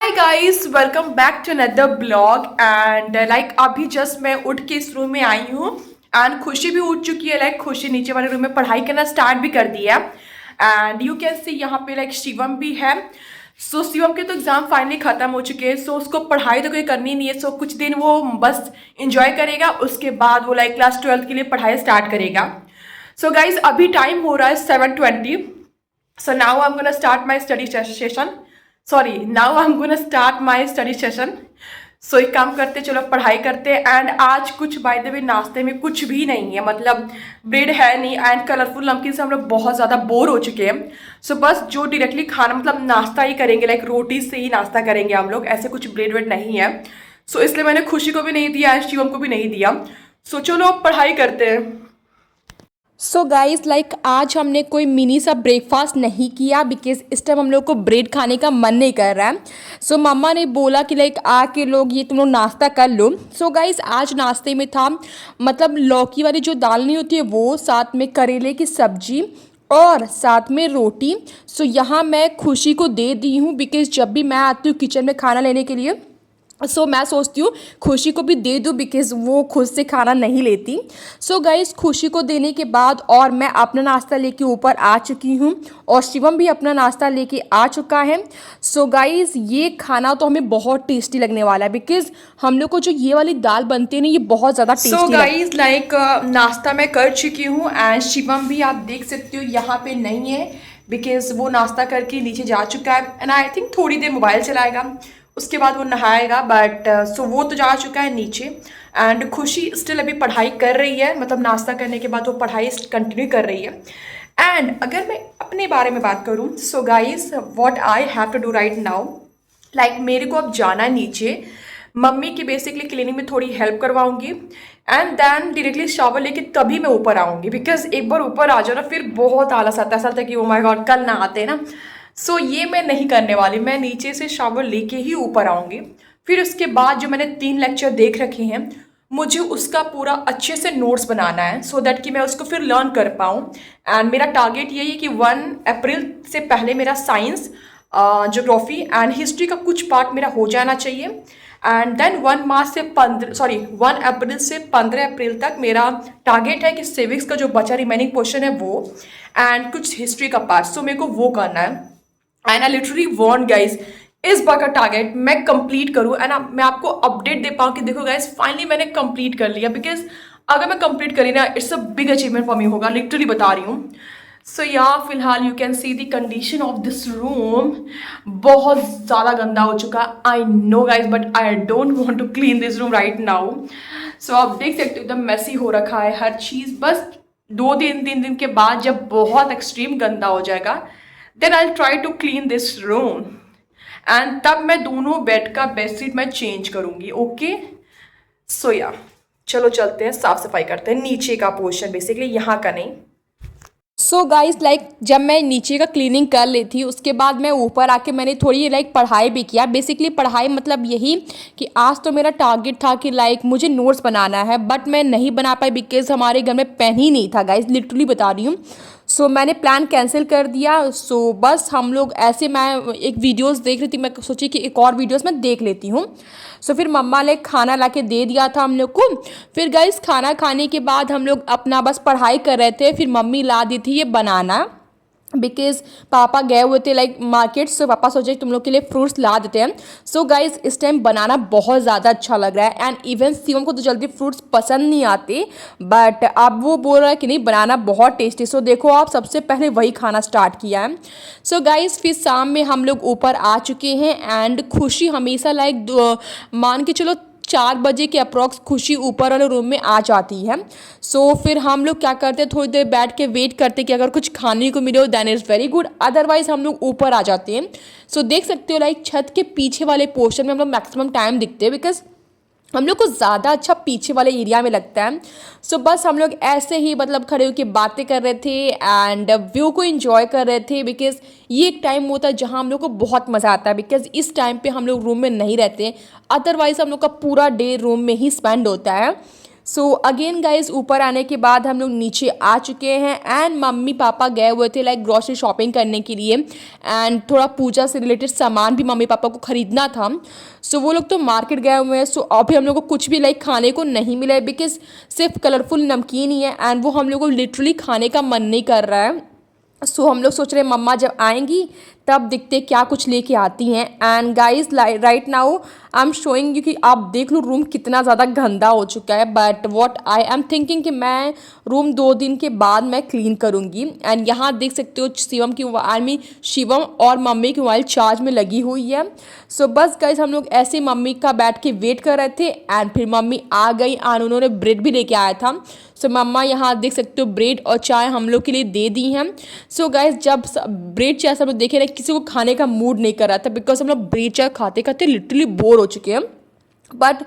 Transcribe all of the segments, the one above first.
Hi guys, welcome back to another blog and like अभी just मैं उठ के इस रूम में आई हूँ एंड खुशी भी उठ चुकी है। लाइक खुशी नीचे वाले रूम में पढ़ाई करना स्टार्ट भी कर दिया एंड यू कैन सी यहाँ पे लाइक शिवम भी है। सो शिवम के तो एग्जाम फाइनली खत्म हो चुके हैं। सो उसको पढ़ाई तो कोई करनी नहीं है। सो कुछ दिन वो बस इंजॉय करेगा, उसके बाद वो लाइक क्लास 12 के लिए पढ़ाई स्टार्ट करेगा। सो गाइज अभी टाइम हो रहा है 7:20। So now I'm gonna start my study session. Sorry, now I'm gonna start my study session. So एक काम करते, चलो पढ़ाई करते। एंड आज कुछ बाय द वे नाश्ते में कुछ भी नहीं है, मतलब ब्रेड है नहीं एंड कलरफुल नमकीन से हम लोग बहुत ज़्यादा बोर हो चुके हैं। सो बस जो डायरेक्टली खाना मतलब नाश्ता ही करेंगे, लाइक रोटी से ही नाश्ता करेंगे हम लोग, ऐसे कुछ ब्रेड वेड नहीं है। सो इसलिए मैंने खुशी को भी नहीं दिया एंड शिवम को भी नहीं दिया। सो चलो अब पढ़ाई करते हैं। सो गाइज लाइक आज हमने कोई मिनी सा ब्रेकफास्ट नहीं किया बिकॉज इस टाइम हम लोग को ब्रेड खाने का मन नहीं कर रहा है। सो मम्मा ने बोला कि लाइक आके लोग ये तुम लोग नाश्ता कर लो। सो गाइज आज नाश्ते में था मतलब लौकी वाली जो दाल नहीं होती है वो, साथ में करेले की सब्जी और साथ में रोटी। सो यहाँ मैं खुशी को दे दी हूँ बिकॉज जब भी मैं आती हूँ किचन में खाना लेने के लिए, सो मैं सोचती हूँ खुशी को भी दे दूँ बिकॉज वो खुद से खाना नहीं लेती। सो गाइस खुशी को देने के बाद और मैं अपना नाश्ता लेके ऊपर आ चुकी हूँ और शिवम भी अपना नाश्ता लेके आ चुका है। सो गाइस ये खाना तो हमें बहुत टेस्टी लगने वाला है बिकॉज हम लोग को जो ये वाली दाल बनती है ना ये बहुत ज़्यादा टेस्टी। सो गाइस लाइक नाश्ता मैं कर चुकी हूँ एंड शिवम भी आप देख सकते हो यहाँ पे नहीं है बिकॉज वो नाश्ता करके नीचे जा चुका है एंड आई थिंक थोड़ी देर मोबाइल चलाएगा, उसके बाद वो नहाएगा। बट सो वो तो जा चुका है नीचे एंड खुशी स्टिल अभी पढ़ाई कर रही है, मतलब नाश्ता करने के बाद वो पढ़ाई कंटिन्यू कर रही है। एंड अगर मैं अपने बारे में बात करूँ, so guys what I have to do right now, like मेरे को अब जाना है नीचे, मम्मी की बेसिकली क्लीनिंग में थोड़ी हेल्प करवाऊंगी एंड देन डायरेक्टली शावर लेके तभी मैं ऊपर आऊँगी बिकॉज एक बार ऊपर आ जाओ ना फिर बहुत आलस आता है, ऐसा लगता है कि ओ माय गॉड कल ना आते ना। सो ये मैं नहीं करने वाली, मैं नीचे से शावर लेके ही ऊपर आऊँगी। फिर उसके बाद जो मैंने 3 लेक्चर देख रखे हैं मुझे उसका पूरा अच्छे से नोट्स बनाना है सो दैट कि मैं उसको फिर लर्न कर पाऊँ। एंड मेरा टारगेट यही है कि 1 अप्रैल से पहले मेरा साइंस, ज्योग्राफी एंड हिस्ट्री का कुछ पार्ट मेरा हो जाना चाहिए। एंड देन 1 अप्रैल से 15 अप्रैल तक मेरा टारगेट है कि सिविक्स का जो बचा रिमेनिंग पोर्शन है वो एंड कुछ हिस्ट्री का पार्ट, सो मेरे को वो करना है। And I literally want guys इस बार का टारगेट मैं कंप्लीट करूँ एंड मैं आपको अपडेट दे पाऊँ कि देखो गाइज फाइनली मैंने कंप्लीट कर लिया। बिकॉज अगर मैं कंप्लीट करी ना it's a big achievement for me होगा, लिटरली बता रही हूँ। सो या फिलहाल you can see the condition of this room, बहुत ज़्यादा गंदा हो चुका। I know guys but I don't want to clean this room right now. So आप देख सकते हो एकदम मैसी हो रखा है हर चीज़। बस 2 दिन 3 दिन के बाद जब बहुत एक्सट्रीम गंदा हो जाएगा then I try to clean this room and तब मैं दोनों बेड का बेडशीट मैं चेंज करूँगी। ओके सो या चलो चलते हैं, साफ सफाई करते हैं नीचे का पोर्शन, बेसिकली यहाँ का नहीं। सो गाइस लाइक जब मैं नीचे का क्लीनिंग कर ली थी उसके बाद मैं ऊपर आके मैंने थोड़ी लाइक पढ़ाई भी किया। बेसिकली पढ़ाई मतलब यही कि आज तो मेरा टारगेट था कि लाइक मुझे नोट्स बनाना है बट मैं नहीं बना पाई बिकॉज हमारे घर में पेन ही नहीं था गाइस, लिटरली बता रही हूँ। सो मैंने प्लान कैंसिल कर दिया। सो बस हम लोग ऐसे, मैं एक वीडियोस देख रही थी, मैं सोची कि एक और वीडियोस मैं देख लेती हूँ। सो फिर मम्मा ने खाना ला के दे दिया था हम लोग को। फिर गाइस खाना खाने के बाद हम लोग अपना बस पढ़ाई कर रहे थे, फिर मम्मी ला दी थी ये बनाना बिकॉज पापा गए हुए थे लाइक मार्केट। सो पापा सोचे तुम लोग के लिए फ्रूट्स ला देते हैं। सो गाइज इस टाइम बनाना बहुत ज़्यादा अच्छा लग रहा है एंड इवन शिवम को तो जल्दी फ्रूट्स पसंद नहीं आते बट अब वो बोल रहा है कि नहीं बनाना बहुत टेस्टी। सो देखो आप सबसे पहले वही खाना स्टार्ट किया है। सो गाइज फिर शाम में हम लोग ऊपर आ चुके हैं एंड खुशी हमेशा लाइक मान के चलो 4 बजे के अप्रॉक्स खुशी ऊपर वाले रूम में आ जाती है। सो फिर हम लोग क्या करते हैं, थोड़ी देर बैठ के वेट करते कि अगर कुछ खाने को मिले हो then is very good, otherwise हम लोग ऊपर आ जाते हैं। सो देख सकते हो लाइक छत के पीछे वाले पोर्शन में हम लोग मैक्सिमम टाइम दिखते हैं बिकॉज हम लोग को ज़्यादा अच्छा पीछे वाले एरिया में लगता है। सो बस हम लोग ऐसे ही मतलब खड़े होकर बातें कर रहे थे एंड व्यू को एंजॉय कर रहे थे बिकॉज ये एक टाइम होता है जहाँ हम लोग को बहुत मज़ा आता है बिकॉज इस टाइम पे हम लोग रूम में नहीं रहते, अदरवाइज हम लोग का पूरा डे रूम में ही स्पेंड होता है। सो अगेन गाइज ऊपर आने के बाद हम लोग नीचे आ चुके हैं एंड मम्मी पापा गए हुए थे लाइक ग्रॉसरी शॉपिंग करने के लिए एंड थोड़ा पूजा से रिलेटेड सामान भी मम्मी पापा को ख़रीदना था। सो वो लोग तो मार्केट गए हुए हैं। सो अभी हम लोग को कुछ भी लाइक खाने को नहीं मिला है बिकॉज सिर्फ कलरफुल नमकीन ही है एंड वो हम लोग को लिटरली खाने का मन नहीं कर रहा है। सो हम लोग सोच रहे हैं मम्मा जब आएंगी तब देखते क्या कुछ लेके आती हैं। And guys right now I am showing you कि आप देख लो रूम कितना ज़्यादा गंदा हो चुका है, but what I am thinking कि मैं रूम 2 दिन के बाद मैं क्लीन करूँगी। एंड यहाँ देख सकते हो शिवम और मम्मी की मोबाइल चार्ज में लगी हुई है। सो बस गाइज हम लोग ऐसे मम्मी का बैठ के वेट कर रहे थे एंड फिर मम्मी आ गई एंड उन्होंने ब्रेड भी लेके आया था। सो मम्मा यहाँ देख सकते हो ब्रेड और चाय हम लोग के लिए दे दी हैं। सो गाइज जब ब्रेड चाय सब लोग देखे ना किसी को खाने का मूड नहीं कर रहा था बिकॉज हम लोग ब्रेड चाय खाते खाते लिटरली बोर हो चुके हैं, बट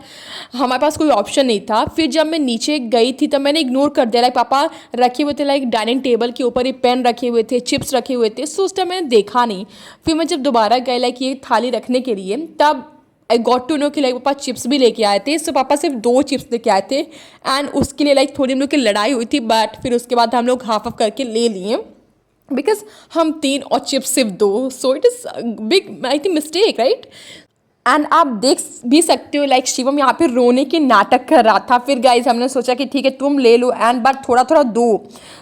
हमारे पास कोई ऑप्शन नहीं था। फिर जब मैं नीचे गई थी तब मैंने इग्नोर कर दिया, लाइक पापा रखे हुए थे लाइक डाइनिंग टेबल के ऊपर ये पेन रखे हुए थे, चिप्स रखे हुए थे। सो उस टाइम मैंने देखा नहीं। फिर मैं जब दोबारा गई लाइक ये थाली रखने के लिए तब आई गॉट टू नो कि लाइक पापा चिप्स भी लेके आए थे। सो पापा सिर्फ 2 चिप्स लेके आए थे एंड उसके लिए लाइक थोड़ी हम लोग की लड़ाई हुई थी, बट फिर उसके बाद हम लोग हाफ ऑफ करके ले लिए बिकॉज हम 3 और चिप्स सिर्फ 2। So it is big I think mistake right. And आप देख भी सकते हो लाइक शिवम यहाँ पे रोने के नाटक कर रहा था। फिर गाइज हमने सोचा कि ठीक है तुम ले लो एंड बट थोड़ा थोड़ा दो।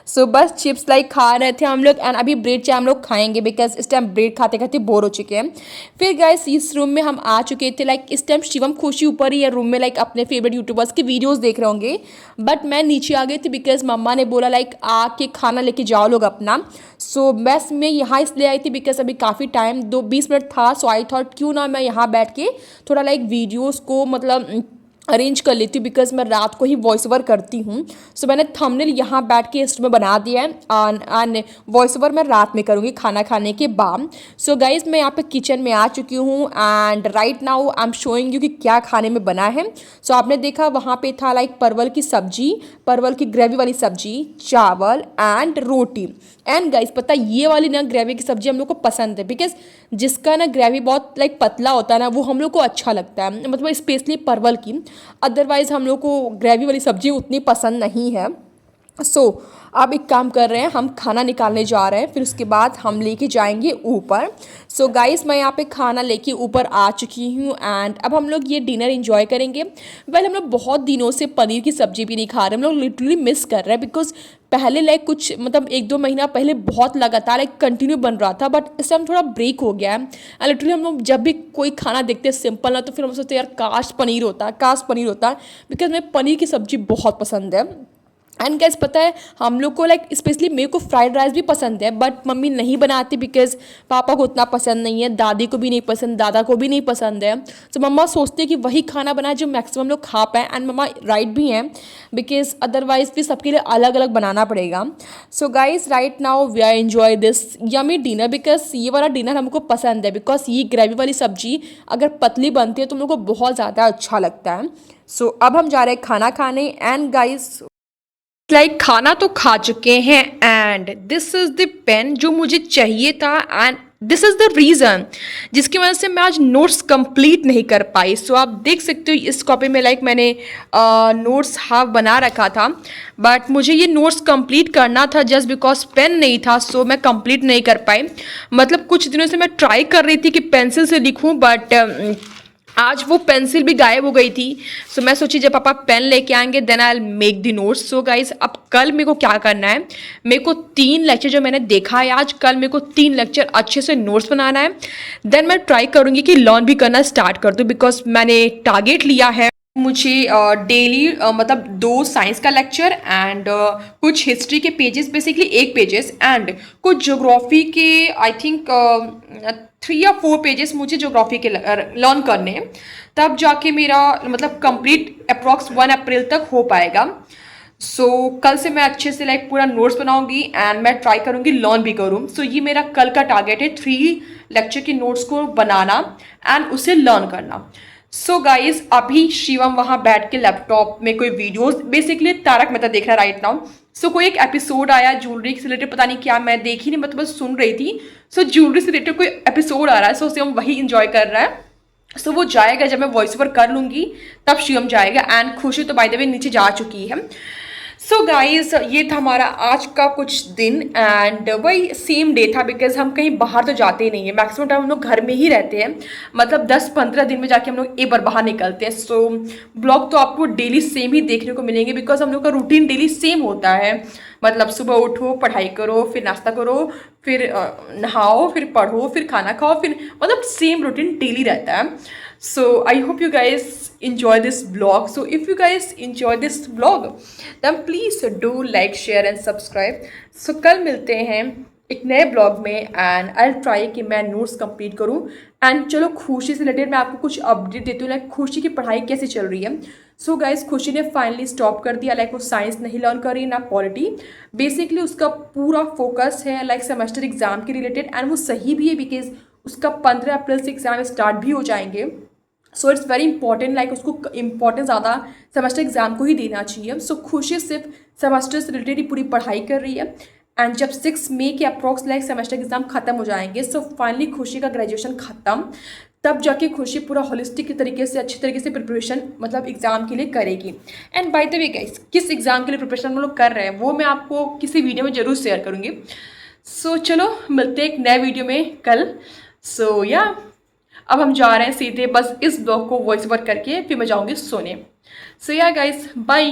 सो बस चिप्स लाइक खा रहे थे हम लोग एंड अभी ब्रेड चाय हम लोग खाएंगे बिकॉज इस टाइम ब्रेड खाते खाते बोर हो चुके हैं। फिर गाइज इस रूम में हम आ चुके थे लाइक इस टाइम शिवम खुशी ऊपर ही है रूम में लाइक अपने फेवरेट यूट्यूबर्स के वीडियोज़ देख रहे होंगे, बट मैं नीचे आ गई थी बिकॉज मम्मा ने बोला लाइक आके खाना लेके जाओ लोग अपना। सो बस मैं यहाँ इसलिए आई थी बिकॉज अभी काफ़ी टाइम 2-20 मिनट था। सो आई थॉट क्यों ना मैं यहाँ बैठ के थोड़ा लाइक वीडियोस को मतलब अरेंज कर लेती हूँ बिकॉज मैं रात को ही वॉइस ओवर करती हूँ। सो मैंने थंबनेल यहाँ बैठ के इसमें बना दिया है एंड वॉइस ओवर मैं रात में करूँगी खाना खाने के बाद। सो गाइज मैं यहाँ पे किचन में आ चुकी हूँ and right now I am showing you कि क्या खाने में बना है। सो आपने देखा वहाँ पे था लाइक परवल की सब्जी, परवल की ग्रेवी वाली सब्जी, चावल एंड रोटी। एंड गाइज पता ये वाली ना ग्रेवी की सब्जी हम लोग को पसंद है बिकॉज जिसका ना ग्रेवी बहुत लाइक पतला होता है ना वो हम लोग को अच्छा लगता है, मतलब स्पेशली परवल की। अदरवाइज़ हम लोग को ग्रेवी वाली सब्जी उतनी पसंद नहीं है। सो अब एक काम कर रहे हैं हम खाना निकालने जा रहे हैं, फिर उसके बाद हम लेके जाएंगे ऊपर। सो गाइस मैं यहाँ पे खाना लेके ऊपर आ चुकी हूँ एंड अब हम लोग ये डिनर एंजॉय करेंगे। वेल हम लोग बहुत दिनों से पनीर की सब्जी भी नहीं खा रहे, हम लोग लिटरली मिस कर रहे हैं बिकॉज पहले लाइक कुछ मतलब 1-2 महीना पहले बहुत लगातार लाइक कंटिन्यू बन रहा था, बट इस टाइम थोड़ा ब्रेक हो गया है। एंड लिटरली हम लोग जब भी कोई खाना देखते हैं सिंपल ना तो फिर हम सोचते हैं यार काश पनीर होता बिकॉज मैं पनीर की सब्जी बहुत पसंद है। एंड गैस पता है हम लोग को लाइक स्पेशली मेरे को फ्राइड राइस भी पसंद है बट मम्मी नहीं बनाती बिकॉज पापा को उतना पसंद नहीं है, दादी को भी नहीं पसंद, दादा को भी नहीं पसंद है। तो मम्मा सोचते हैं कि वही खाना बनाए जो मैक्सिमम लोग खा पाएँ एंड मम्मा राइट भी हैं बिकॉज अदरवाइज भी सबके लिए अलग अलग बनाना पड़ेगा। So guys right now we are enjoy this yummy dinner because ये वाला डिनर हमको पसंद है बिकॉज ये ग्रेवी वाली सब्जी अगर पतली बनती है तो हम लोग को बहुत ज़्यादा अच्छा लगता है। सो अब हम जा रहे हैं खाना खाने एंड गाइज लाइक खाना तो खा चुके हैं and this is the pen जो मुझे चाहिए था and this is the reason जिसकी वजह से मैं आज नोट्स कंप्लीट नहीं कर पाई। सो आप देख सकते हो इस कॉपी में लाइक मैंने नोट्स हाफ बना रखा था बट मुझे ये नोट्स कंप्लीट करना था जस्ट बिकॉज पेन नहीं था। सो मैं कंप्लीट नहीं कर पाई। मतलब कुछ दिनों से मैं ट्राई कर रही थी कि पेंसिल से लिखूं बट आज वो पेंसिल भी गायब हो गई थी। सो मैं सोची जब पापा पेन लेके आएंगे then I will make the notes. So guys अब कल मेरे को क्या करना है, मेरे को 3 लेक्चर जो मैंने देखा है आज, कल मेरे को 3 लेक्चर अच्छे से नोट्स बनाना है। देन मैं ट्राई करूँगी कि लर्न भी करना स्टार्ट कर दूँ बिकॉज मैंने टारगेट लिया है मुझे डेली मतलब 2 साइंस का लेक्चर एंड कुछ हिस्ट्री के पेजेस बेसिकली 1 पेजेस एंड कुछ ज्योग्राफी के आई थिंक 3 या 4 पेजेस मुझे ज्योग्राफी के लर्न करने हैं। तब जाके मेरा मतलब कंप्लीट अप्रॉक्स 1 अप्रैल तक हो पाएगा। सो कल से मैं अच्छे से लाइक पूरा नोट्स बनाऊंगी एंड मैं ट्राई करूंगी लर्न भी करूं। सो ये मेरा कल का टारगेट है 3 लेक्चर के नोट्स को बनाना एंड उसे लर्न करना। सो गाइज अभी शिवम वहाँ बैठ के लैपटॉप में कोई वीडियोस बेसिकली तारक मेहता देख रहा है राइट नाउ। सो कोई एक एपिसोड आया ज्वेलरी से रिलेटेड, पता नहीं क्या, मैं देखी नहीं, मैं तो बस सुन रही थी। सो ज्वेलरी से रिलेटेड कोई एपिसोड आ रहा है, सो उसे हम वही इंजॉय कर रहा है। सो वो जाएगा जब मैं वॉइस ओवर कर लूँगी, तब शिवम जाएगा। एंड खुशी तो बाय द वे नीचे जा चुकी है। सो गाइज ये था हमारा आज का कुछ दिन, एंड वही सेम डे था बिकॉज हम कहीं बाहर तो जाते ही नहीं है, मैक्सिमम टाइम हम लोग घर में ही रहते हैं, मतलब 10-15 दिन में जाके हम लोग एक बार बाहर निकलते हैं। सो ब्लॉग तो आपको डेली सेम ही देखने को मिलेंगे बिकॉज हम लोग का रूटीन डेली सेम होता है, मतलब सुबह उठो, पढ़ाई करो, फिर नाश्ता करो, फिर नहाओ, फिर पढ़ो, फिर खाना खाओ, फिर मतलब सेम रूटीन डेली रहता है। So I hope you guys enjoy this vlog. So if you guys enjoy this vlog, then please do like, share and subscribe. So कल मिलते हैं एक नए ब्लॉग में, एंड आई ट्राई कि मैं नोट्स कंप्लीट करूं। एंड चलो खुशी से रिलेटेड मैं आपको कुछ अपडेट देती हूँ, लाइक खुशी की पढ़ाई कैसे चल रही है। सो गाइज खुशी ने फाइनली स्टॉप कर दिया, लाइक वो साइंस नहीं लर्न कर रही ना पॉलिटी। बेसिकली उसका पूरा फोकस है लाइक सेमेस्टर एग्जाम के रिलेटेड, एंड वो सही भी है बिकॉज उसका 15 अप्रैल से एग्जाम स्टार्ट भी हो जाएंगे। So it's very important, like उसको इम्पॉर्टेंस ज़्यादा सेमेस्टर एग्जाम को ही देना चाहिए। सो खुशी सिर्फ सेमेस्टर से रिलेटेड ही पूरी पढ़ाई कर रही है, एंड जब 6 मई के अप्रॉक्स लाइक सेमेस्टर एग्जाम खत्म हो जाएंगे, सो फाइनली खुशी का ग्रेजुएशन खत्म, तब जाके खुशी पूरा होलिस्टिक तरीके से अच्छी तरीके से प्रिपरेशन मतलब एग्जाम के लिए करेगी। And by the way guys, किस एग्जाम के लिए प्रिपरेशन हम लोग कर रहे हैं वो मैं आपको किसी वीडियो में ज़रूर शेयर करूँगी। सो चलो मिलते हैं एक नए वीडियो में कल। सो या अब हम जा रहे हैं सीधे बस इस ब्लॉग को वॉइस ओवर करके फिर मैं जाऊँगी सोने। सो या गाइस बाय।